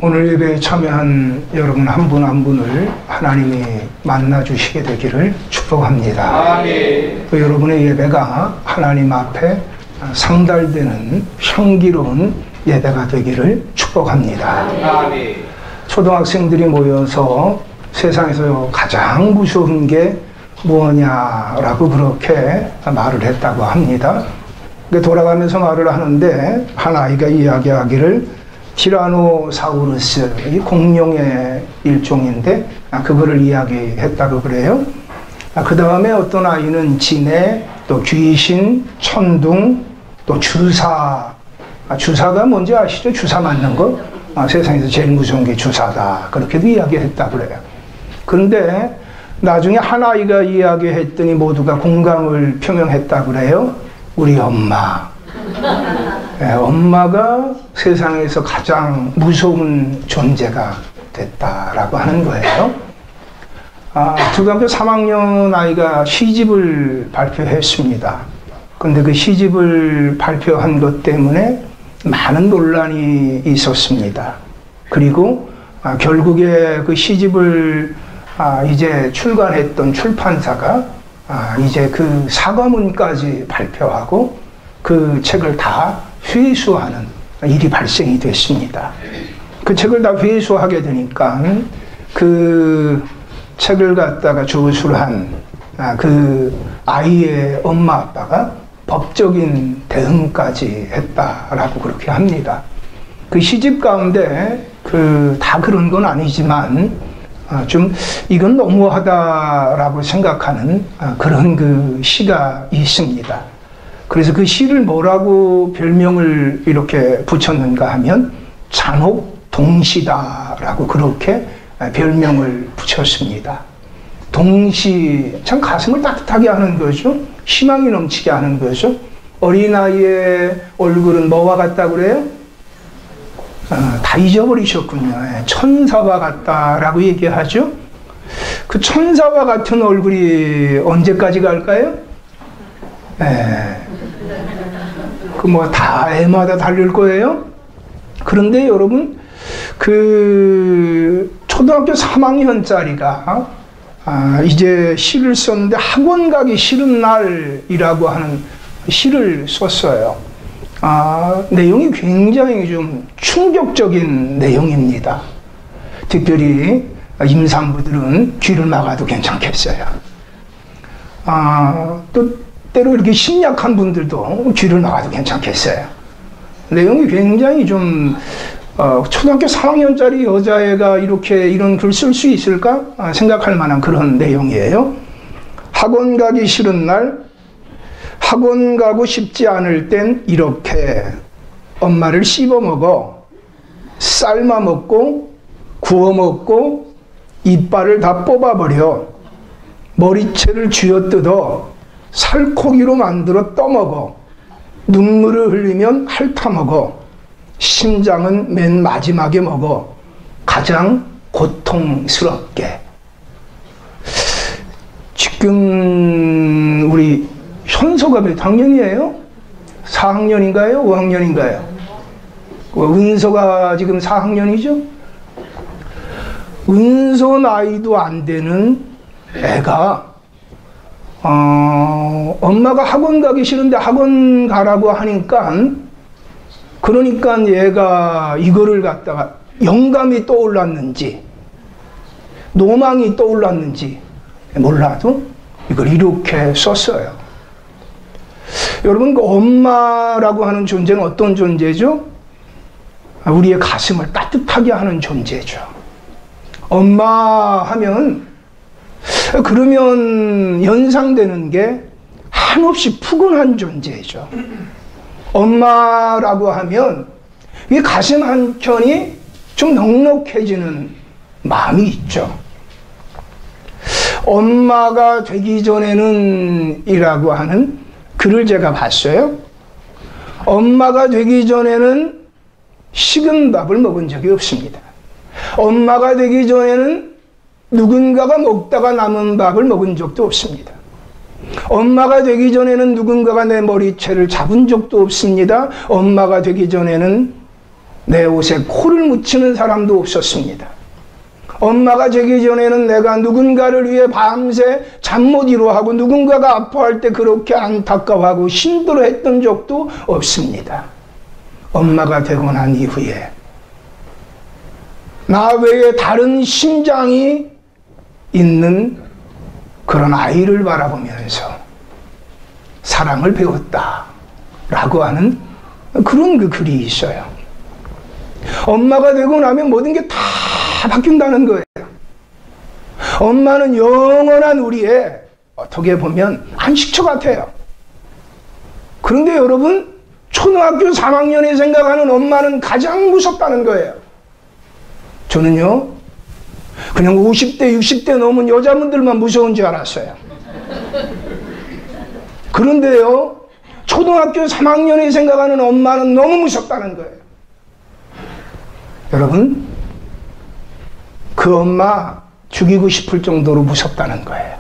오늘 예배에 참여한 여러분 한 분 한 분을 하나님이 만나주시게 되기를 축복합니다. 아멘. 또 여러분의 예배가 하나님 앞에 상달되는 향기로운 예배가 되기를 축복합니다. 아멘. 초등학생들이 모여서 세상에서 가장 무서운 게 뭐냐라고 그렇게 말을 했다고 합니다. 돌아가면서 말을 하는데 한 아이가 이야기하기를 티라노사우루스, 이 공룡의 일종인데 그거를 이야기했다고 그래요. 그 다음에 어떤 아이는 지네, 또 귀신, 천둥, 또 주사. 주사가 뭔지 아시죠? 주사 맞는 거. 세상에서 제일 무서운 게 주사다. 그렇게도 이야기했다고 그래요. 그런데 나중에 한 아이가 이야기했더니 모두가 공감을 표명했다고 그래요. 우리 엄마. 네, 엄마가 세상에서 가장 무서운 존재가 됐다라고 하는 거예요. 초등학교 3학년 아이가 시집을 발표했습니다. 그런데 그 시집을 발표한 것 때문에 많은 논란이 있었습니다. 그리고 결국에 그 시집을 이제 출간했던 출판사가 이제 그 사과문까지 발표하고 그 책을 다 회수하는 일이 발생이 됐습니다. 그 책을 다 회수하게 되니까 그 책을 갖다가 조술한 그 아이의 엄마 아빠가 법적인 대응까지 했다라고 그렇게 합니다. 그 시집 가운데 다 그런 건 아니지만 좀 이건 너무하다라고 생각하는 그런 그 시가 있습니다. 그래서 그 시를 뭐라고 별명을 이렇게 붙였는가 하면 잔혹동시다라고 그렇게 별명을 붙였습니다. 동시, 참 가슴을 따뜻하게 하는 거죠. 희망이 넘치게 하는 거죠. 어린아이의 얼굴은 뭐와 같다고 그래요? 다 잊어버리셨군요. 천사와 같다라고 얘기하죠. 그 천사와 같은 얼굴이 언제까지 갈까요? 그 뭐 다 애마다 다를 거예요. 그런데 여러분 그 초등학교 3학년짜리가 이제 시를 썼는데 학원 가기 싫은 날이라고 하는 시를 썼어요. 내용이 굉장히 좀 충격적인 내용입니다. 특별히 임산부들은 귀를 막아도 괜찮겠어요. 또 때로 이렇게 심약한 분들도 귀를 막아도 괜찮겠어요. 내용이 굉장히 좀 초등학교 3학년짜리 여자애가 이렇게 이런 글 쓸 수 있을까 생각할 만한 그런 내용이에요. 학원 가기 싫은 날, 학원 가고 싶지 않을 땐 이렇게 엄마를 씹어 먹어, 삶아 먹고, 구워 먹고, 이빨을 다 뽑아버려, 머리채를 쥐어뜯어 살코기로 만들어 떠먹어, 눈물을 흘리면 핥아먹어, 심장은 맨 마지막에 먹어, 가장 고통스럽게. 지금 우리 현서가 몇 학년이에요? 4학년인가요? 5학년인가요? 은서가 지금 4학년이죠? 은서 나이도 안 되는 애가 엄마가 학원 가기 싫은데 학원 가라고 하니까 그러니까 얘가 이거를 갖다가 영감이 떠올랐는지 노망이 떠올랐는지 몰라도 이걸 이렇게 썼어요. 여러분, 그 엄마라고 하는 존재는 어떤 존재죠? 우리의 가슴을 따뜻하게 하는 존재죠. 엄마 하면 그러면 연상되는 게 한없이 푸근한 존재죠. 엄마라고 하면 이 가슴 한켠이 좀 넉넉해지는 마음이 있죠. 엄마가 되기 전에는 이라고 하는 글을 제가 봤어요. 엄마가 되기 전에는 식은 밥을 먹은 적이 없습니다. 엄마가 되기 전에는 누군가가 먹다가 남은 밥을 먹은 적도 없습니다. 엄마가 되기 전에는 누군가가 내 머리채를 잡은 적도 없습니다. 엄마가 되기 전에는 내 옷에 코를 묻히는 사람도 없었습니다. 엄마가 되기 전에는 내가 누군가를 위해 밤새 잠 못 이루하고 누군가가 아파할 때 그렇게 안타까워하고 힘들어했던 적도 없습니다. 엄마가 되고 난 이후에 나 외에 다른 심장이 있는 그런 아이를 바라보면서 사랑을 배웠다라고 하는 그런 그 글이 있어요. 엄마가 되고 나면 모든 게 다 바뀐다는 거예요. 엄마는 영원한 우리의 어떻게 보면 안식처 같아요. 그런데 여러분, 초등학교 3학년에 생각하는 엄마는 가장 무섭다는 거예요. 저는요, 그냥 50대, 60대 넘은 여자분들만 무서운 줄 알았어요. 그런데요, 초등학교 3학년에 생각하는 엄마는 너무 무섭다는 거예요. 여러분, 그 엄마 죽이고 싶을 정도로 무섭다는 거예요.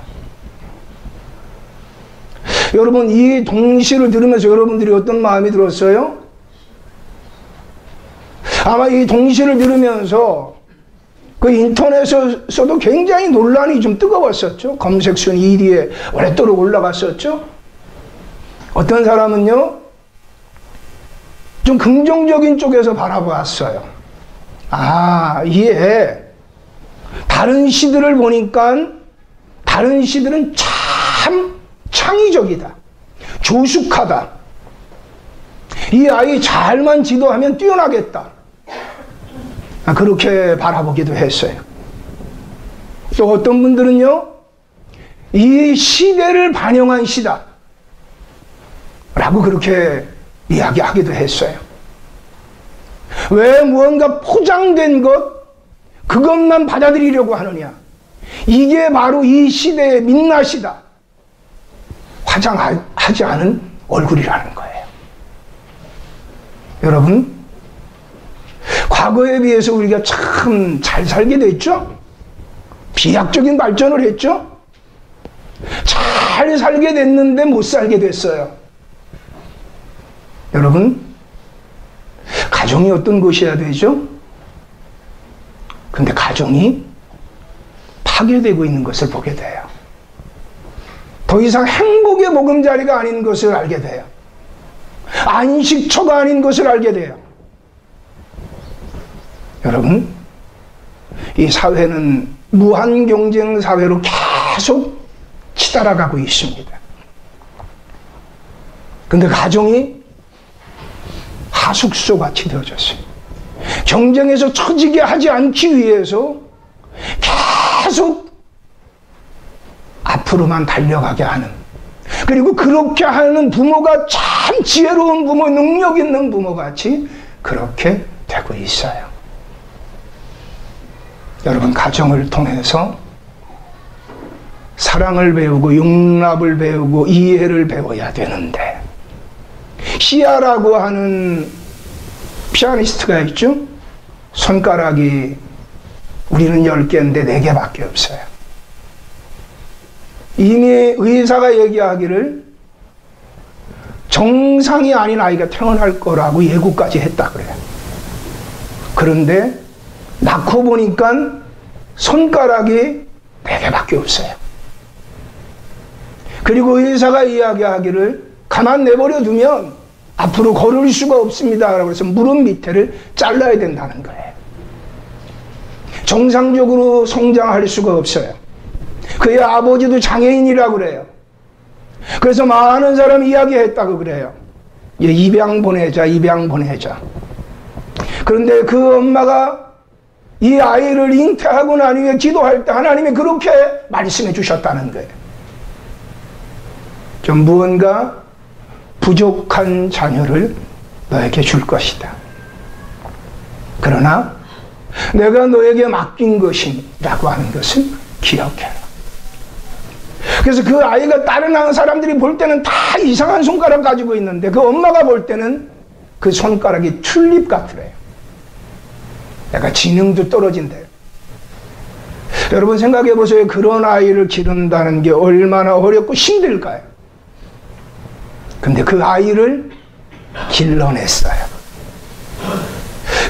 여러분, 이 동시를 들으면서 여러분들이 어떤 마음이 들었어요? 아마 이 동시를 들으면서 그 인터넷에서도 굉장히 논란이 좀 뜨거웠었죠. 검색순 1위에 오랫도록 올라갔었죠. 어떤 사람은요, 좀 긍정적인 쪽에서 바라보았어요. 아, 이게 다른 시들을 보니까 다른 시들은 참 창의적이다. 조숙하다. 이 아이 잘만 지도하면 뛰어나겠다. 그렇게 바라보기도 했어요. 또 어떤 분들은요, 이 시대를 반영한 시다 라고 그렇게 이야기하기도 했어요. 왜 무언가 포장된 것, 그것만 받아들이려고 하느냐. 이게 바로 이 시대의 민낯이다. 화장하지 않은 얼굴이라는 거예요. 여러분, 과거에 비해서 우리가 참 잘 살게 됐죠? 비약적인 발전을 했죠? 잘 살게 됐는데 못 살게 됐어요. 여러분, 가정이 어떤 것이어야 되죠? 근데 가정이 파괴되고 있는 것을 보게 돼요. 더 이상 행복의 보금자리가 아닌 것을 알게 돼요. 안식처가 아닌 것을 알게 돼요. 여러분, 이 사회는 무한 경쟁 사회로 계속 치달아가고 있습니다. 근데 가정이 하숙소 같이 되어졌어요. 경쟁에서 처지게 하지 않기 위해서 계속 앞으로만 달려가게 하는, 그리고 그렇게 하는 부모가 참 지혜로운 부모, 능력 있는 부모같이 그렇게 되고 있어요. 여러분, 가정을 통해서 사랑을 배우고 용납을 배우고 이해를 배워야 되는데, 시아라고 하는 피아니스트가 있죠? 손가락이 우리는 10개인데 4개밖에 없어요. 이미 의사가 얘기하기를 정상이 아닌 아이가 태어날 거라고 예고까지 했다 그래요. 그런데 낳고 보니까 손가락이 4개밖에 없어요. 그리고 의사가 이야기하기를 가만 내버려 두면 앞으로 걸을 수가 없습니다. 그래서 무릎 밑에를 잘라야 된다는 거예요. 정상적으로 성장할 수가 없어요. 그의 아버지도 장애인이라고 그래요. 그래서 많은 사람이 이야기했다고 그래요. 입양 보내자, 입양 보내자. 그런데 그 엄마가 이 아이를 잉태하고 난 후에 기도할 때 하나님이 그렇게 말씀해 주셨다는 거예요. 좀 무언가 부족한 자녀를 너에게 줄 것이다. 그러나 내가 너에게 맡긴 것이라고 하는 것을 기억해라. 그래서 그 아이가 다른 사람들이 볼 때는 다 이상한 손가락 가지고 있는데 그 엄마가 볼 때는 그 손가락이 튤립 같으래요. 약간 지능도 떨어진대요. 여러분 생각해 보세요. 그런 아이를 기른다는 게 얼마나 어렵고 힘들까요? 근데 그 아이를 길러냈어요.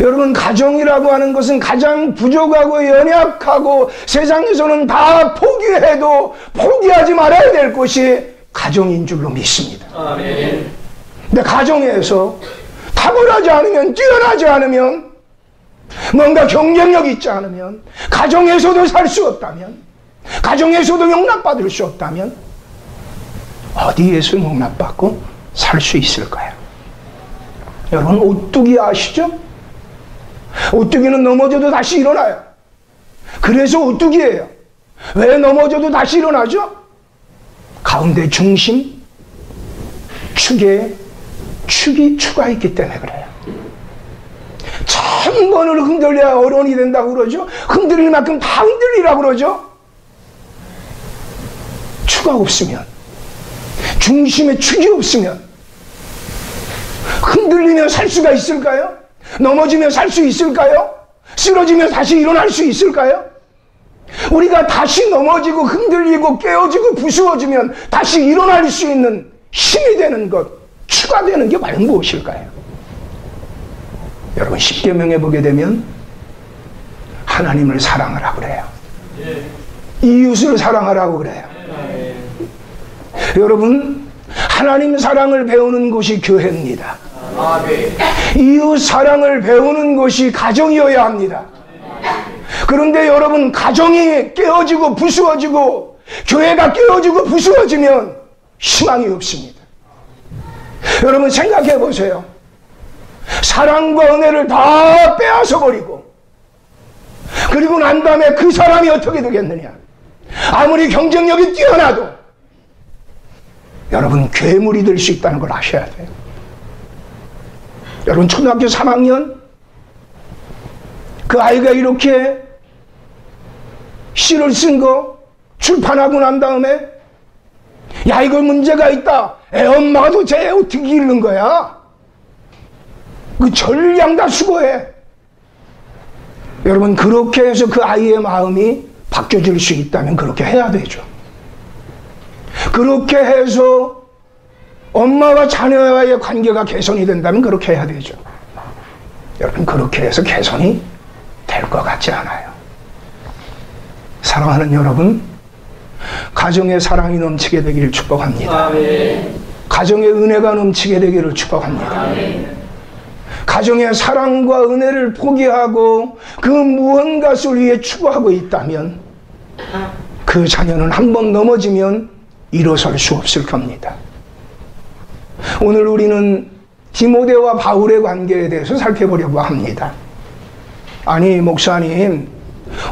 여러분, 가정이라고 하는 것은 가장 부족하고 연약하고 세상에서는 다 포기해도 포기하지 말아야 될 것이 가정인 줄로 믿습니다. 아멘. 근데 가정에서 탁월하지 않으면, 뛰어나지 않으면, 뭔가 경쟁력이 있지 않으면, 가정에서도 살 수 없다면, 가정에서도 용납받을 수 없다면 어디에서 용납받고 살 수 있을까요? 여러분, 오뚜기 아시죠? 오뚜기는 넘어져도 다시 일어나요. 그래서 오뚜기예요. 왜 넘어져도 다시 일어나죠? 가운데 중심, 축에 축가 있기 때문에 그래요. 천 번을 흔들려야 어른이 된다고 그러죠. 흔들릴 만큼 다 흔들리라고 그러죠. 축가 없으면, 중심에 축이 없으면 흔들리며 살 수가 있을까요? 넘어지며 살 수 있을까요? 쓰러지며 다시 일어날 수 있을까요? 우리가 다시 넘어지고 흔들리고 깨어지고 부수어지면 다시 일어날 수 있는 힘이 되는 것, 축가 되는 게 과연 무엇일까요? 여러분, 십계명에 보게 되면 하나님을 사랑하라고 그래요. 이웃을 사랑하라고 그래요. 여러분, 하나님 사랑을 배우는 곳이 교회입니다. 이웃 사랑을 배우는 것이 가정이어야 합니다. 그런데 여러분, 가정이 깨어지고 부수어지고 교회가 깨어지고 부수어지면 희망이 없습니다. 여러분, 생각해 보세요. 사랑과 은혜를 다 빼앗아 버리고 그리고 난 다음에 그 사람이 어떻게 되겠느냐? 아무리 경쟁력이 뛰어나도 여러분, 괴물이 될 수 있다는 걸 아셔야 돼요. 여러분, 초등학교 3학년 그 아이가 이렇게 시를 쓴 거 출판하고 난 다음에, 야, 이거 문제가 있다. 애 엄마가 도대체 어떻게 읽는 거야? 그 전량 다 수고해. 여러분, 그렇게 해서 그 아이의 마음이 바뀌어질 수 있다면 그렇게 해야 되죠. 그렇게 해서 엄마와 자녀와의 관계가 개선이 된다면 그렇게 해야 되죠. 여러분, 그렇게 해서 개선이 될 것 같지 않아요. 사랑하는 여러분, 가정의 사랑이 넘치게 되기를 축복합니다. 아멘. 가정의 은혜가 넘치게 되기를 축복합니다. 아멘. 가정의 사랑과 은혜를 포기하고 그 무언가를 위해 추구하고 있다면 그 자녀는 한번 넘어지면 일어설 수 없을 겁니다. 오늘 우리는 디모데와 바울의 관계에 대해서 살펴보려고 합니다. 아니, 목사님,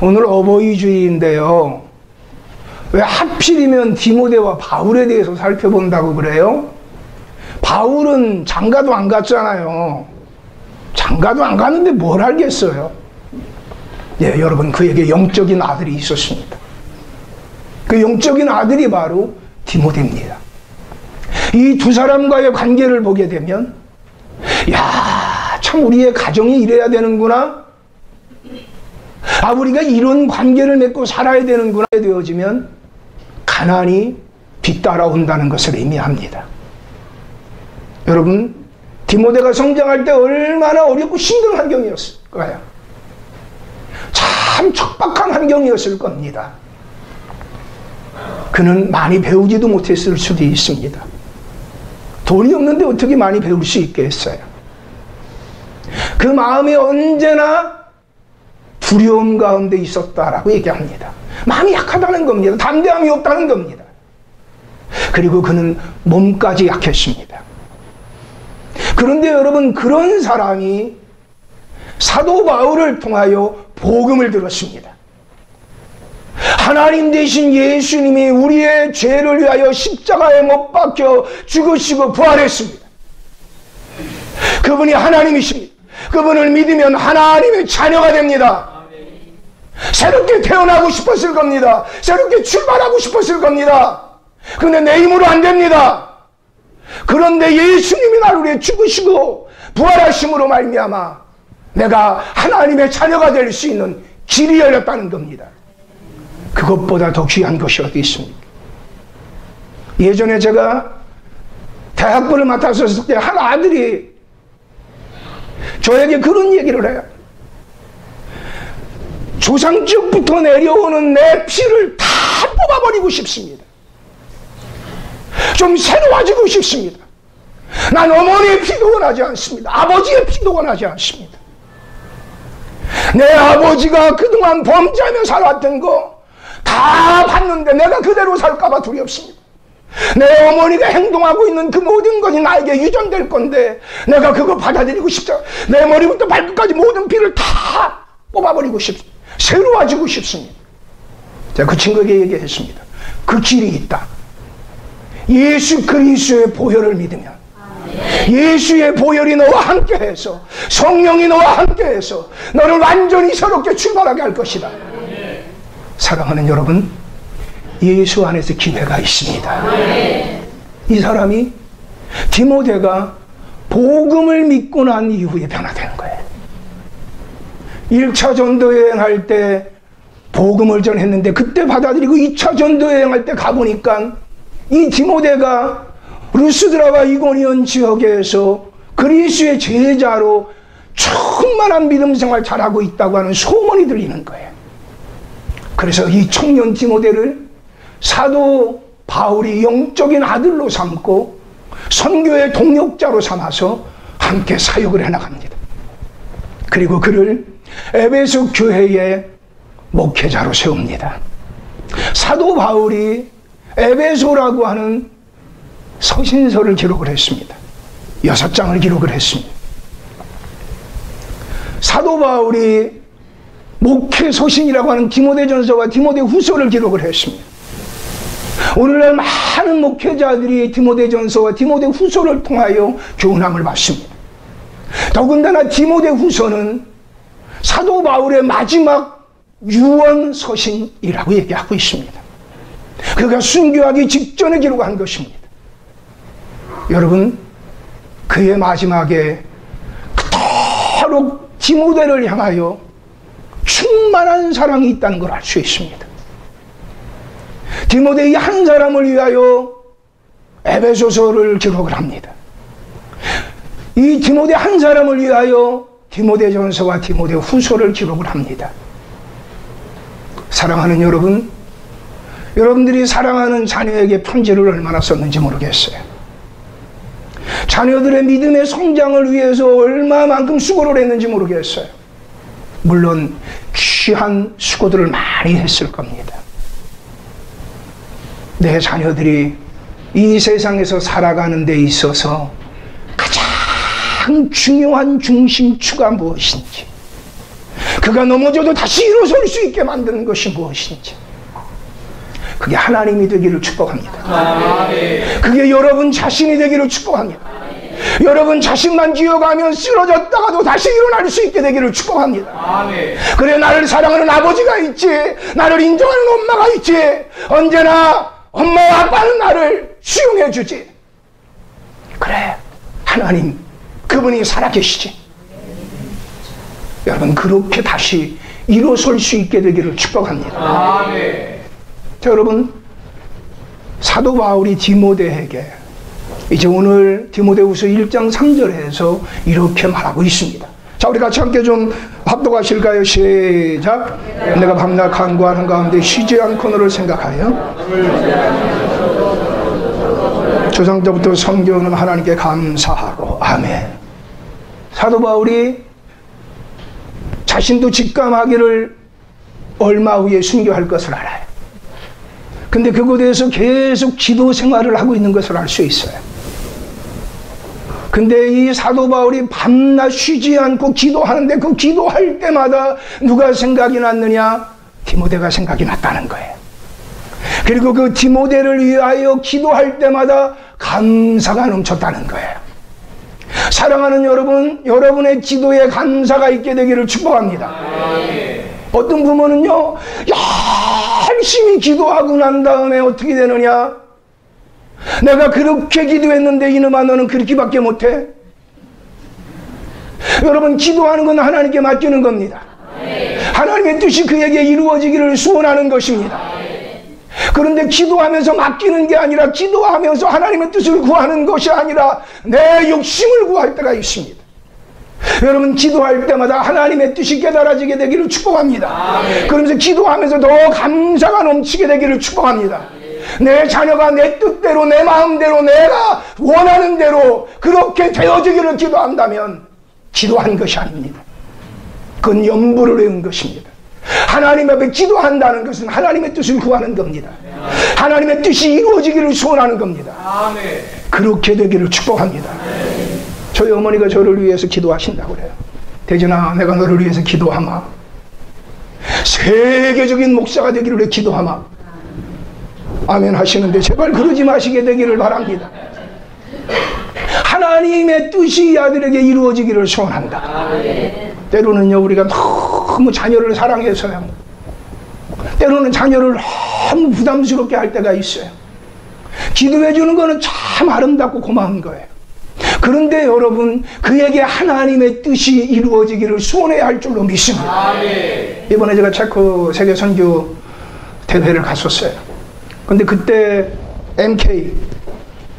오늘 어버이주일인데요, 왜 하필이면 디모데와 바울에 대해서 살펴본다고 그래요? 바울은 장가도 안 갔잖아요. 장가도 안 갔는데 뭘 알겠어요? 예, 여러분, 그에게 영적인 아들이 있었습니다. 그 영적인 아들이 바로 디모데입니다. 이 두 사람과의 관계를 보게 되면, 야, 참 우리의 가정이 이래야 되는구나. 아, 우리가 이런 관계를 맺고 살아야 되는구나 되어지면 가난이 뒤따라온다는 것을 의미합니다. 여러분, 디모데가 성장할 때 얼마나 어렵고 힘든 환경이었을까요? 참 척박한 환경이었을 겁니다. 그는 많이 배우지도 못했을 수도 있습니다. 돈이 없는데 어떻게 많이 배울 수 있겠어요? 그 마음이 언제나 두려움 가운데 있었다라고 얘기합니다. 마음이 약하다는 겁니다. 담대함이 없다는 겁니다. 그리고 그는 몸까지 약했습니다. 그런데 여러분, 그런 사람이 사도 바울을 통하여 복음을 들었습니다. 하나님 되신 예수님이 우리의 죄를 위하여 십자가에 못 박혀 죽으시고 부활했습니다. 그분이 하나님이십니다. 그분을 믿으면 하나님의 자녀가 됩니다. 새롭게 태어나고 싶었을 겁니다. 새롭게 출발하고 싶었을 겁니다. 그런데 내 힘으로 안 됩니다. 그런데 예수님이 나를 위해 죽으시고 부활하심으로 말미암아 내가 하나님의 자녀가 될 수 있는 길이 열렸다는 겁니다. 그것보다 더 귀한 것이 어디 있습니까? 예전에 제가 대학부를 맡았었을 때 한 아들이 저에게 그런 얘기를 해요. 조상적부터 내려오는 내 피를 다 뽑아버리고 싶습니다. 좀 새로워지고 싶습니다. 난 어머니의 피도 원하지 않습니다. 아버지의 피도 원하지 않습니다. 내 아버지가 그동안 범죄하며 살았던 거 다 봤는데 내가 그대로 살까봐 두렵습니다. 내 어머니가 행동하고 있는 그 모든 것이 나에게 유전될 건데 내가 그거 받아들이고 싶죠. 내 머리부터 발끝까지 모든 피를 다 뽑아버리고 싶습니다. 새로워지고 싶습니다. 제가 그 친구에게 얘기했습니다. 그 길이 있다. 예수 그리스도의 보혈을 믿으면, 예수의 보혈이 너와 함께해서, 성령이 너와 함께해서 너를 완전히 새롭게 출발하게 할 것이다. 사랑하는 여러분, 예수 안에서 기회가 있습니다. 이 사람이, 디모데가 복음을 믿고 난 이후에 변화되는 거예요. 1차 전도여행할 때 복음을 전했는데 그때 받아들이고 2차 전도여행할 때 가보니까 이 디모데가 루스드라와 이고니온 지역에서 그리스도의 제자로 충만한 믿음 생활 잘하고 있다고 하는 소문이 들리는 거예요. 그래서 이 청년 디모데를 사도 바울이 영적인 아들로 삼고 선교의 동역자로 삼아서 함께 사역을 해나갑니다. 그리고 그를 에베소 교회의 목회자로 세웁니다. 사도 바울이 에베소라고 하는 서신서를 기록을 했습니다. 6장을 기록을 했습니다. 사도 바울이 목회 서신이라고 하는 디모데전서와 디모데후서를 기록을 했습니다. 오늘날 많은 목회자들이 디모데전서와 디모데후서를 통하여 교훈함을 받습니다. 더군다나 디모데후서는 사도 바울의 마지막 유언 서신이라고 얘기하고 있습니다. 그가 순교하기 직전에 기록한 것입니다. 여러분, 그의 마지막에 그토록 디모데를 향하여 충만한 사랑이 있다는 걸 알 수 있습니다. 디모데의 한 사람을 위하여 에베소서를 기록을 합니다. 이 디모데 한 사람을 위하여 디모데전서와 디모데후서를 기록을 합니다. 사랑하는 여러분, 여러분들이 사랑하는 자녀에게 편지를 얼마나 썼는지 모르겠어요. 자녀들의 믿음의 성장을 위해서 얼마만큼 수고를 했는지 모르겠어요. 물론 귀한 수고들을 많이 했을 겁니다. 내 자녀들이 이 세상에서 살아가는 데 있어서 가장 중요한 중심추가 무엇인지, 그가 넘어져도 다시 일어설 수 있게 만드는 것이 무엇인지, 그게 하나님이 되기를 축복합니다. 그게 여러분 자신이 되기를 축복합니다. 여러분 자신만 기어가면 쓰러졌다가도 다시 일어날 수 있게 되기를 축복합니다. 그래, 나를 사랑하는 아버지가 있지, 나를 인정하는 엄마가 있지, 언제나 엄마와 아빠는 나를 수용해 주지. 그래, 하나님 그분이 살아계시지. 여러분, 그렇게 다시 일어설 수 있게 되기를 축복합니다. 자, 여러분, 사도 바울이 디모데에게 이제 오늘 디모데후서 1장 3절에서 이렇게 말하고 있습니다. 자, 우리 같이 함께 좀 합독하실까요? 시작. 내가 밤낮 간구하는 가운데 쉬지 않고 너를 생각하여 조상때부터 섬겨오는 하나님께 감사하고. 아멘. 사도 바울이 자신도 직감하기를 얼마 후에 순교할 것을 알아요. 근데 그곳에서 계속 기도 생활을 하고 있는 것을 알 수 있어요. 근데 이 사도 바울이 밤낮 쉬지 않고 기도하는데 그 기도할 때마다 누가 생각이 났느냐? 디모데가 생각이 났다는 거예요. 그리고 그 디모데를 위하여 기도할 때마다 감사가 넘쳤다는 거예요. 사랑하는 여러분, 여러분의 기도에 감사가 있게 되기를 축복합니다. 어떤 부모는요, 열심히 기도하고 난 다음에 어떻게 되느냐? 내가 그렇게 기도했는데 이놈아 너는 그렇게밖에 못해? 여러분, 기도하는 건 하나님께 맡기는 겁니다. 하나님의 뜻이 그에게 이루어지기를 소원하는 것입니다. 그런데 기도하면서 맡기는 게 아니라, 기도하면서 하나님의 뜻을 구하는 것이 아니라 내 욕심을 구할 때가 있습니다. 여러분 기도할 때마다 하나님의 뜻이 깨달아지게 되기를 축복합니다. 그러면서 기도하면서 더 감사가 넘치게 되기를 축복합니다. 내 자녀가 내 뜻대로 내 마음대로 내가 원하는 대로 그렇게 되어지기를 기도한다면 기도한 것이 아닙니다. 그건 염불을 외운 것입니다. 하나님 앞에 기도한다는 것은 하나님의 뜻을 구하는 겁니다. 하나님의 뜻이 이루어지기를 소원하는 겁니다. 그렇게 되기를 축복합니다. 저희 어머니가 저를 위해서 기도하신다고 그래요. 대전아, 내가 너를 위해서 기도하마. 세계적인 목사가 되기를 위해 기도하마. 아멘 하시는데 제발 그러지 마시게 되기를 바랍니다. 하나님의 뜻이 이 아들에게 이루어지기를 소원한다. 때로는요, 우리가 너무 자녀를 사랑해서요, 때로는 자녀를 너무 부담스럽게 할 때가 있어요. 기도해 주는 거는 참 아름답고 고마운 거예요. 그런데 여러분, 그에게 하나님의 뜻이 이루어지기를 소원해야 할 줄로 믿습니다. 이번에 제가 체코 세계 선교 대회를 갔었어요. 근데 그때 MK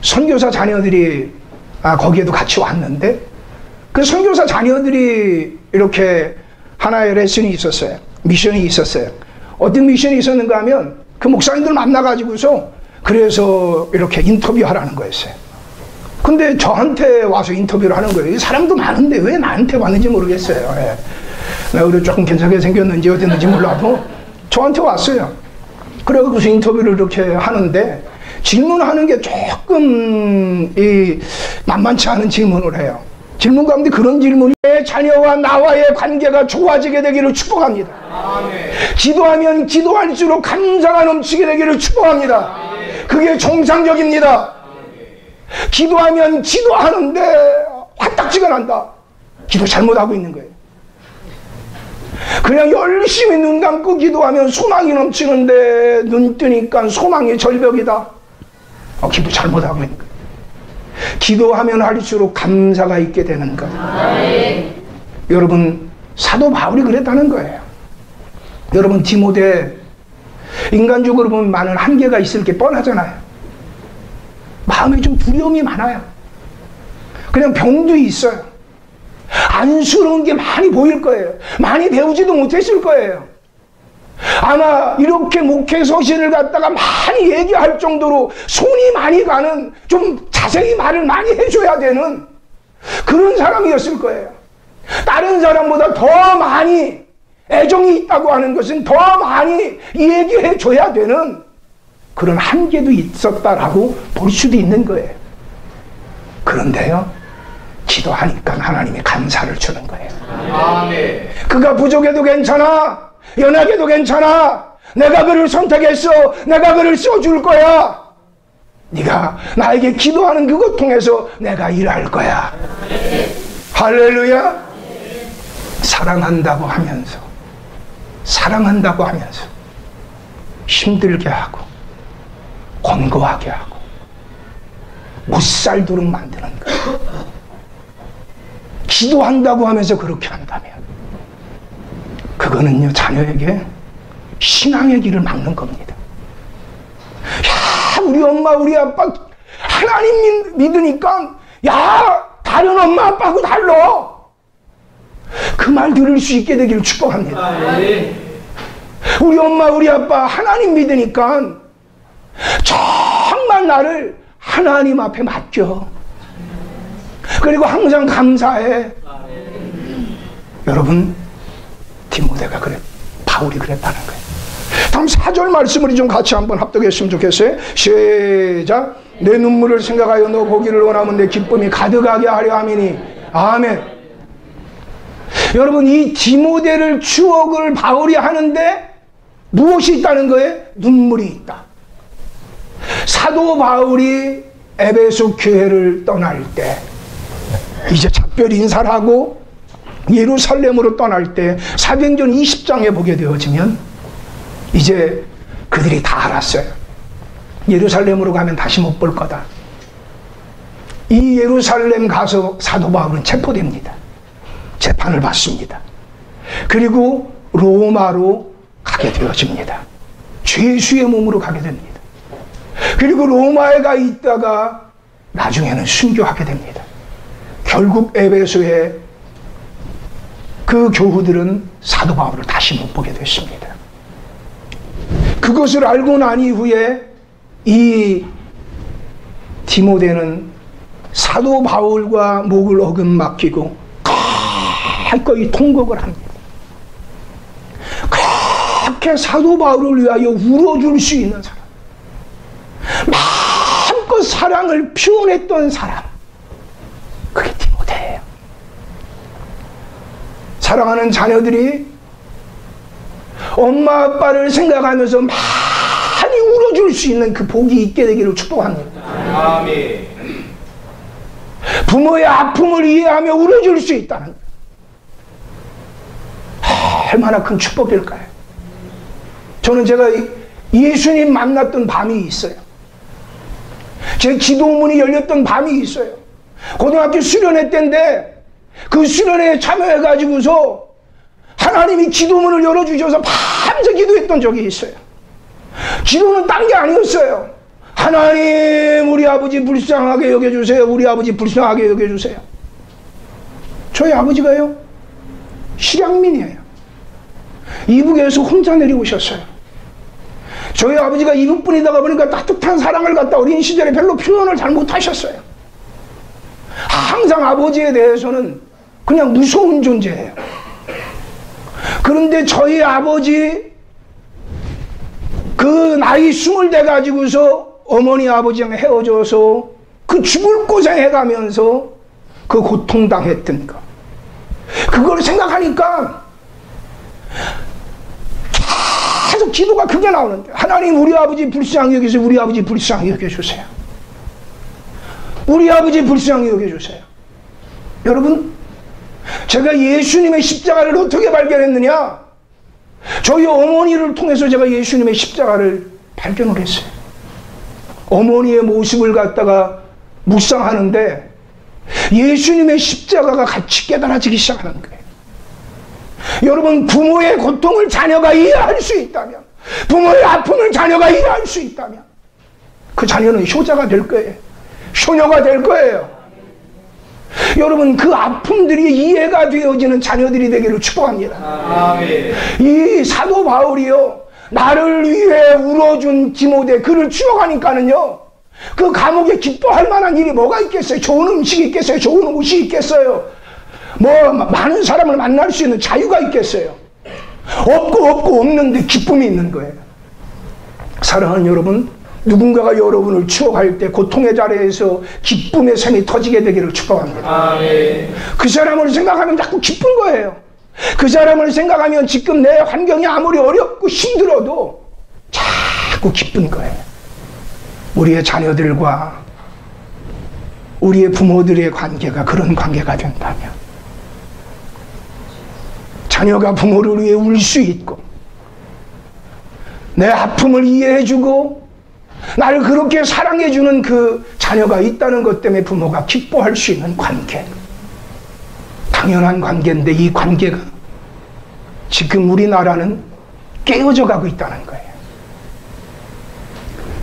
선교사 자녀들이 거기에도 같이 왔는데, 그 선교사 자녀들이 이렇게 하나의 레슨이 있었어요. 미션이 있었어요. 어떤 미션이 있었는가 하면 그 목사님들 만나가지고서 그래서 이렇게 인터뷰하라는 거였어요. 근데 저한테 와서 인터뷰를 하는 거예요. 사람도 많은데 왜 나한테 왔는지 모르겠어요. 예. 내가 그래 조금 괜찮게 생겼는지 어땠는지 몰라도 저한테 왔어요. 그래서 인터뷰를 이렇게 하는데 질문하는 게 조금 만만치 않은 질문을 해요. 질문 가운데 그런 질문이 내 자녀와 나와의 관계가 좋아지게 되기를 축복합니다. 기도하면 기도할수록 감사가 넘치게 되기를 축복합니다. 그게 정상적입니다. 기도하면 기도하는데 화딱지가 난다. 기도 잘못하고 있는 거예요. 그냥 열심히 눈 감고 기도하면 소망이 넘치는데 눈 뜨니까 소망의 절벽이다. 기도 잘못하고 있는 거예요. 기도하면 할수록 감사가 있게 되는 거예요. 여러분, 사도 바울이 그랬다는 거예요. 여러분, 디모데, 인간적으로 보면 많은 한계가 있을 게 뻔하잖아요. 마음에 좀 두려움이 많아요. 그냥 병도 있어요. 안쓰러운 게 많이 보일 거예요. 많이 배우지도 못했을 거예요. 아마 이렇게 목회 서신을 갖다가 많이 얘기할 정도로 손이 많이 가는, 좀 자세히 말을 많이 해줘야 되는 그런 사람이었을 거예요. 다른 사람보다 더 많이 애정이 있다고 하는 것은 더 많이 얘기해 줘야 되는 그런 한계도 있었다라고 볼 수도 있는 거예요. 그런데요, 기도하니까 하나님이 감사를 주는 거예요. 아멘. 그가 부족해도 괜찮아, 연약해도 괜찮아, 내가 그를 선택했어, 내가 그를 써줄 거야, 네가 나에게 기도하는 그것 통해서 내가 일할 거야. 할렐루야. 사랑한다고 하면서 힘들게 하고 권고하게 하고 못 살도록 만드는 거예요. 기도한다고 하면서 그렇게 한다면 그거는요, 자녀에게 신앙의 길을 막는 겁니다. 야, 우리 엄마 우리 아빠 하나님 믿으니까 야, 다른 엄마 아빠하고 달라, 그 말 들을 수 있게 되기를 축복합니다. 우리 엄마 우리 아빠 하나님 믿으니까 정말 나를 하나님 앞에 맡겨, 그리고 항상 감사해. 여러분, 디모데가 바울이 그랬다는 거예요. 다음 4절 말씀을 좀 같이 한번 합독했으면 좋겠어요. 시작. 내 눈물을 생각하여 너 보기를 원하면 내 기쁨이 가득하게 하려 함이니. 아멘. 여러분, 이 디모데를 추억을 바울이 하는데 무엇이 있다는 거예요? 눈물이 있다. 사도 바울이 에베소 교회를 떠날 때, 이제 작별 인사를 하고 예루살렘으로 떠날 때 사도행전 20장에 보게 되어지면 이제 그들이 다 알았어요. 예루살렘으로 가면 다시 못 볼 거다. 이 예루살렘 가서 사도 바울은 체포됩니다. 재판을 받습니다. 그리고 로마로 가게 되어집니다. 죄수의 몸으로 가게 됩니다. 그리고 로마에 가 있다가 나중에는 순교하게 됩니다. 결국 에베소에 그 교우들은 사도 바울을 다시 못 보게 됐습니다. 그것을 알고 난 이후에 이 디모데는 사도 바울과 목을 어금 맡기고 기꺼이 통곡을 합니다. 그렇게 사도 바울을 위하여 울어줄 수 있는 사람, 마음껏 사랑을 표현했던 사람, 그게 디모데예요. 사랑하는 자녀들이 엄마 아빠를 생각하면서 많이 울어줄 수 있는 그 복이 있게 되기를 축복합니다. 아멘. 부모의 아픔을 이해하며 울어줄 수 있다는 얼마나 큰 축복일까요? 저는 제가 예수님 만났던 밤이 있어요. 제 기도문이 열렸던 밤이 있어요. 고등학교 수련회 때인데 그 수련회에 참여해가지고서 하나님이 기도문을 열어주셔서 밤새 기도했던 적이 있어요. 기도는 딴 게 아니었어요. 하나님, 우리 아버지 불쌍하게 여겨주세요. 우리 아버지 불쌍하게 여겨주세요. 저희 아버지가요, 실향민이에요. 이북에서 혼자 내려오셨어요. 저희 아버지가 이북분이다가 보니까 따뜻한 사랑을 갖다 어린 시절에 별로 표현을 잘 못하셨어요. 항상 아버지에 대해서는 그냥 무서운 존재예요. 그런데 저희 아버지 그 나이 20대 가지고서 어머니 아버지랑 헤어져서 그 죽을 고생해가면서 그 고통당했던 거, 그걸 생각하니까 계속 기도가 그게 나오는데, 하나님 우리 아버지 불쌍히 여기세요. 우리 아버지 불쌍히 여겨주세요. 우리 아버지 불쌍히 여겨주세요. 여러분, 제가 예수님의 십자가를 어떻게 발견했느냐? 저희 어머니를 통해서 제가 예수님의 십자가를 발견을 했어요. 어머니의 모습을 갖다가 묵상하는데 예수님의 십자가가 같이 깨달아지기 시작하는 거예요. 여러분, 부모의 고통을 자녀가 이해할 수 있다면, 부모의 아픔을 자녀가 이해할 수 있다면 그 자녀는 효자가 될 거예요. 효녀가 될 거예요. 여러분, 그 아픔들이 이해가 되어지는 자녀들이 되기를 축복합니다. 아멘. 이 사도 바울이요, 나를 위해 울어준 디모데, 그를 추억하니까는요, 그 감옥에 기뻐할 만한 일이 뭐가 있겠어요? 좋은 음식이 있겠어요? 좋은 옷이 있겠어요? 뭐 많은 사람을 만날 수 있는 자유가 있겠어요? 없고 없는데 기쁨이 있는 거예요. 사랑하는 여러분, 누군가가 여러분을 추억할 때 고통의 자리에서 기쁨의 샘이 터지게 되기를 축복합니다. 아멘. 그 사람을 생각하면 자꾸 기쁜 거예요. 그 사람을 생각하면 지금 내 환경이 아무리 어렵고 힘들어도 자꾸 기쁜 거예요. 우리의 자녀들과 우리의 부모들의 관계가 그런 관계가 된다면, 자녀가 부모를 위해 울 수 있고 내 아픔을 이해해주고 나를 그렇게 사랑해주는 그 자녀가 있다는 것 때문에 부모가 기뻐할 수 있는 관계, 당연한 관계인데 이 관계가 지금 우리나라는 깨어져 가고 있다는 거예요.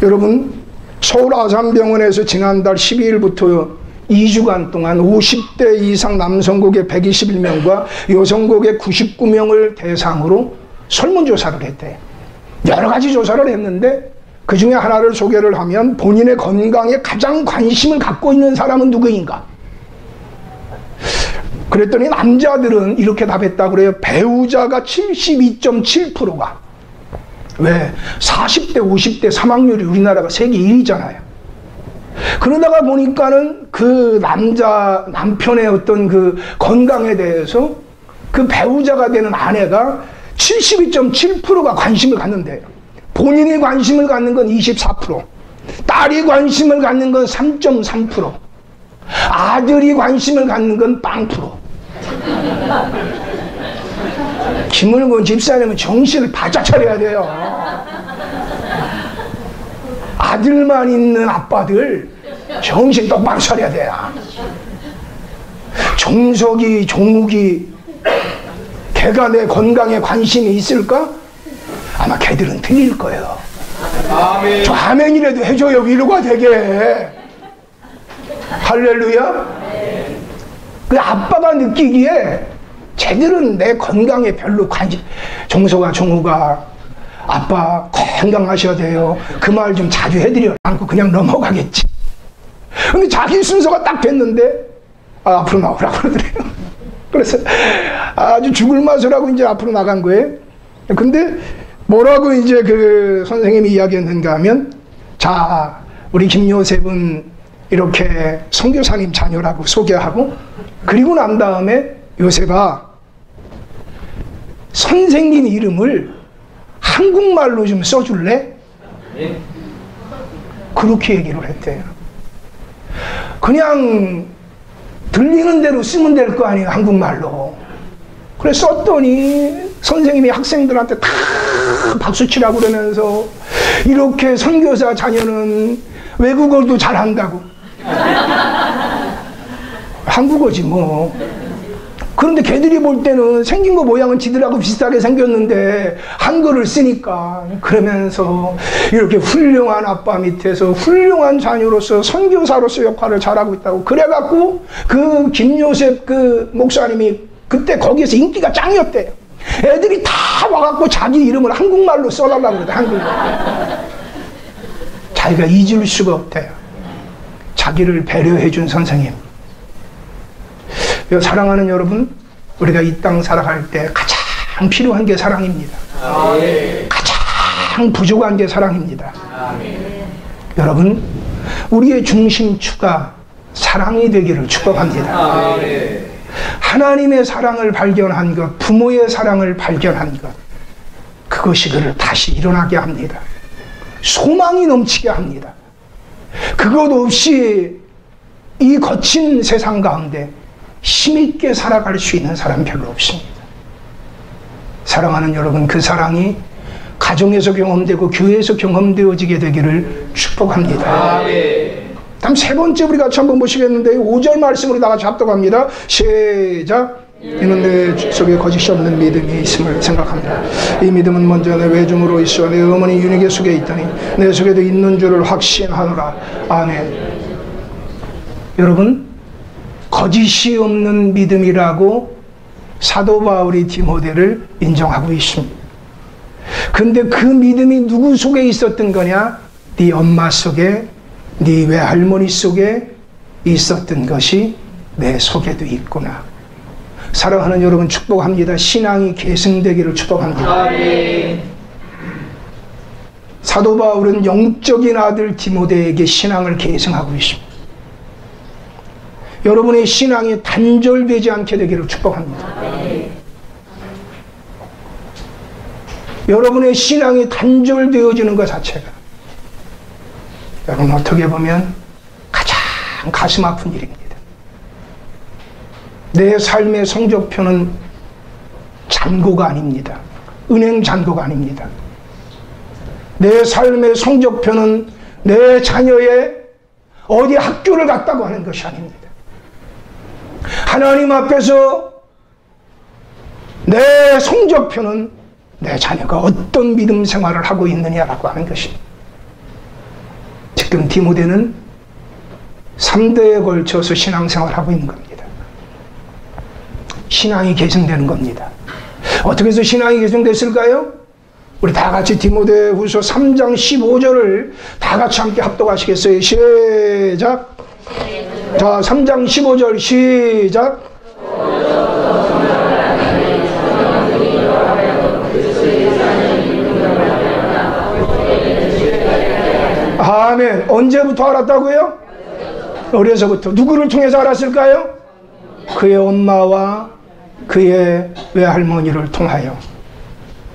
여러분, 서울 아산병원에서 지난달 12일부터 2주간 동안 50대 이상 남성 고객 121명과 여성 고객 99명을 대상으로 설문조사를 했대요. 여러 가지 조사를 했는데 그 중에 하나를 소개를 하면, 본인의 건강에 가장 관심을 갖고 있는 사람은 누구인가? 그랬더니 남자들은 이렇게 답했다고 그래요. 배우자가 72.7%가. 왜? 40대, 50대 사망률이 우리나라가 세계 1위잖아요. 그러다가 보니까는 그 남편의 어떤 그 건강에 대해서 그 배우자가 되는 아내가 72.7%가 관심을 갖는데요. 본인이 관심을 갖는 건 24%, 딸이 관심을 갖는 건 3.3%, 아들이 관심을 갖는 건 0%. 김을곤 집사님은 정신을 바짝 차려야 돼요. 아들만 있는 아빠들 정신 똑바로 차려야 돼요. 종석이, 종욱이, 걔가 내 건강에 관심이 있을까? 아마 걔들은 틀릴 거예요. 아멘. 저 아멘이라도 해줘요, 위로가 되게. 할렐루야. 그 아빠가 느끼기에 쟤들은 내 건강에 별로 관심, 종서가 종우가 아빠 건강하셔야 돼요. 그 말 좀 자주 해드려 않고 그냥 넘어가겠지. 근데 자기 순서가 딱 됐는데 앞으로 나오라고 그러더래요. 그래서 아주 죽을 맛을 하고 이제 앞으로 나간 거예요. 근데 뭐라고 이제 그 선생님이 이야기했는가 하면, 자, 우리 김요셉은 이렇게 선교사님 자녀라고 소개하고, 그리고 난 다음에 요셉아, 선생님 이름을 한국말로 좀 써줄래? 그렇게 얘기를 했대요. 그냥 들리는 대로 쓰면 될 거 아니에요, 한국말로. 그래서 썼더니 선생님이 학생들한테 다 박수치라고 그러면서, 이렇게 선교사 자녀는 외국어도 잘한다고. 한국어지 뭐. 그런데 걔들이 볼 때는 생긴 거 모양은 지들하고 비슷하게 생겼는데 한글을 쓰니까, 그러면서 이렇게 훌륭한 아빠 밑에서 훌륭한 자녀로서 선교사로서 역할을 잘하고 있다고. 그래갖고 그 김요셉 그 목사님이 그때 거기에서 인기가 짱이었대요. 애들이 다 와갖고 자기 이름을 한국말로 써달라고 그러대, 한국말로. 자기가 잊을 수가 없대요. 자기를 배려해준 선생님. 사랑하는 여러분, 우리가 이 땅 살아갈 때 가장 필요한 게 사랑입니다. 가장 부족한 게 사랑입니다. 여러분, 우리의 중심추가 사랑이 되기를 축복합니다. 하나님의 사랑을 발견한 것, 부모의 사랑을 발견한 것, 그것이 그를 다시 일어나게 합니다. 소망이 넘치게 합니다. 그것 없이 이 거친 세상 가운데 힘있게 살아갈 수 있는 사람 별로 없습니다. 사랑하는 여러분, 그 사랑이 가정에서 경험되고 교회에서 경험되어지게 되기를 축복합니다. 다음 세 번째 우리 같이 한번 보시겠는데, 5절 말씀으로 다 같이 합독합니다. 시작. 이는 내 속에 거짓이 없는 믿음이 있음을 생각합니다. 이 믿음은 먼저 내 외중으로 있어 내 어머니 윤희계 속에 있더니 내 속에도 있는 줄을 확신하노라. 아멘. 여러분, 거짓이 없는 믿음이라고 사도 바울이 디모데를 인정하고 있습니다. 근데 그 믿음이 누구 속에 있었던 거냐? 네 엄마 속에, 네 외할머니 속에 있었던 것이 내 속에도 있구나. 사랑하는 여러분, 축복합니다. 신앙이 계승되기를 축복합니다. 아멘. 사도 바울은 영적인 아들 디모데에게 신앙을 계승하고 있습니다. 여러분의 신앙이 단절되지 않게 되기를 축복합니다. 아멘. 여러분의 신앙이 단절되어지는 것 자체가, 여러분 어떻게 보면 가장 가슴 아픈 일입니다. 내 삶의 성적표는 잔고가 아닙니다. 은행 잔고가 아닙니다. 내 삶의 성적표는 내 자녀의 어디 학교를 갔다고 하는 것이 아닙니다. 하나님 앞에서 내 성적표는 내 자녀가 어떤 믿음 생활을 하고 있느냐라고 하는 것입니다. 지금 디모데는 3대에 걸쳐서 신앙생활을 하고 있는 겁니다. 신앙이 계승되는 겁니다. 어떻게 해서 신앙이 계승됐을까요? 우리 다 같이 디모데후서 3장 15절을 다 같이 함께 합독하시겠어요? 시작. 자, 3장 15절 시작. 아멘. 언제부터 알았다고요? 어려서부터. 누구를 통해서 알았을까요? 그의 엄마와 그의 외할머니를 통하여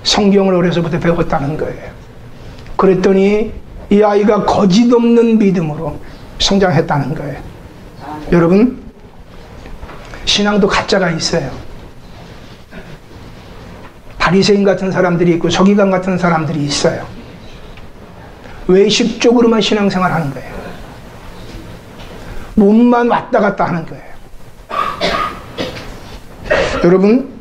성경을 어려서부터 배웠다는 거예요. 그랬더니 이 아이가 거짓 없는 믿음으로 성장했다는 거예요. 여러분, 신앙도 가짜가 있어요. 바리새인 같은 사람들이 있고 서기관 같은 사람들이 있어요. 외식적으로만 신앙생활 하는 거예요. 몸만 왔다 갔다 하는 거예요. 여러분,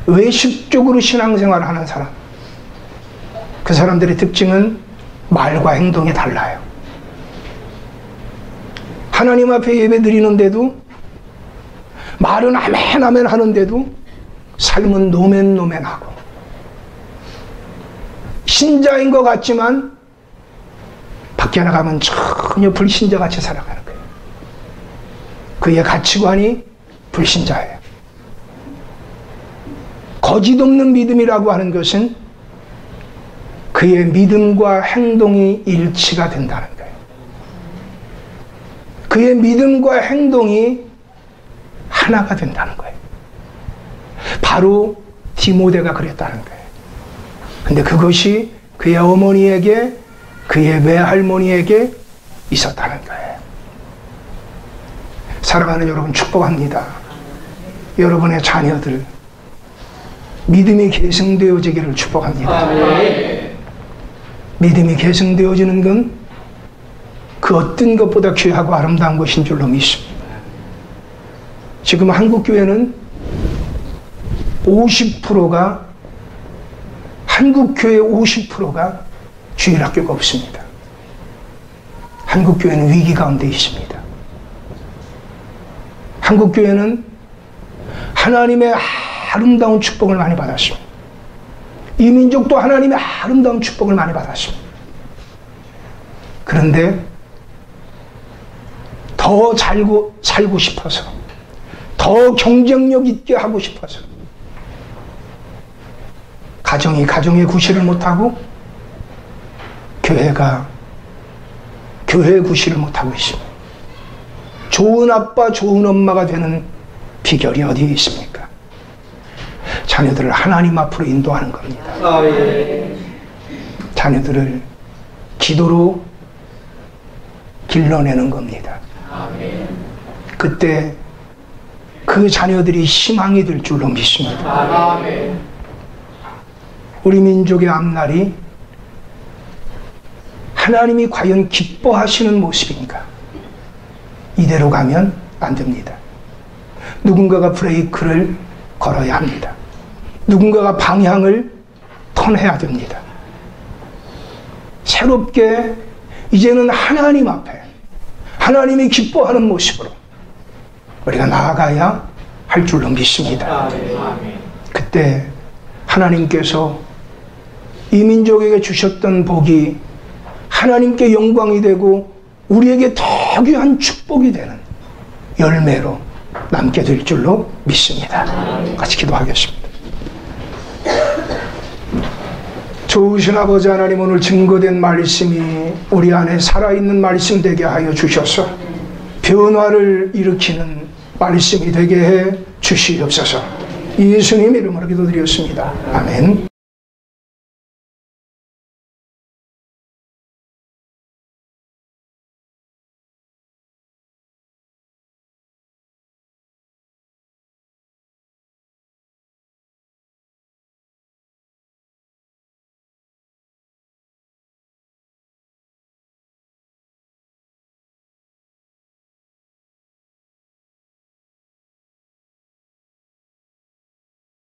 외식적으로 신앙생활을 하는 사람, 그 사람들의 특징은 말과 행동이 달라요. 하나님 앞에 예배 드리는데도 말은 아멘 아멘 하는데도 삶은 노맨노맨하고, 신자인 것 같지만 밖에 나가면 전혀 불신자같이 살아가는 거예요. 그의 가치관이 불신자예요. 거짓 없는 믿음이라고 하는 것은 그의 믿음과 행동이 일치가 된다는 거예요. 그의 믿음과 행동이 하나가 된다는 거예요. 바로 디모데가 그랬다는 거예요. 근데 그것이 그의 어머니에게, 그의 외할머니에게 있었다는 거예요. 사랑하는 여러분, 축복합니다. 여러분의 자녀들 믿음이 계승되어지기를 축복합니다. 아멘. 믿음이 계승되어지는 건 그 어떤 것보다 귀하고 아름다운 것인 줄로 믿습니다. 지금 한국교회는 50%가, 한국교회 50%가 주일학교가 없습니다. 한국교회는 위기 가운데 있습니다. 한국교회는 하나님의 아름다운 축복을 많이 받았습니다. 이 민족도 하나님의 아름다운 축복을 많이 받았습니다. 그런데 더 살고 싶어서, 더 경쟁력 있게 하고 싶어서 가정의 구실을 못하고 교회가 교회의 구실을 못하고 있습니다. 좋은 아빠, 좋은 엄마가 되는 비결이 어디에 있습니까? 자녀들을 하나님 앞으로 인도하는 겁니다. 아멘. 자녀들을 기도로 길러내는 겁니다. 아멘. 그때 그 자녀들이 희망이 될 줄로 믿습니다. 아멘. 우리 민족의 앞날이 하나님이 과연 기뻐하시는 모습인가? 이대로 가면 안 됩니다. 누군가가 브레이크를 걸어야 합니다. 누군가가 방향을 턴해야 됩니다. 새롭게 이제는 하나님 앞에 하나님이 기뻐하는 모습으로 우리가 나아가야 할 줄로 믿습니다. 아멘. 그때 하나님께서 이 민족에게 주셨던 복이 하나님께 영광이 되고 우리에게 더 귀한 축복이 되는 열매로 남게 될 줄로 믿습니다. 같이 기도하겠습니다. 좋으신 아버지 하나님, 오늘 증거된 말씀이 우리 안에 살아있는 말씀 되게 하여 주셔서 변화를 일으키는 말씀이 되게 해 주시옵소서. 예수님 이름으로 기도드렸습니다. 아멘.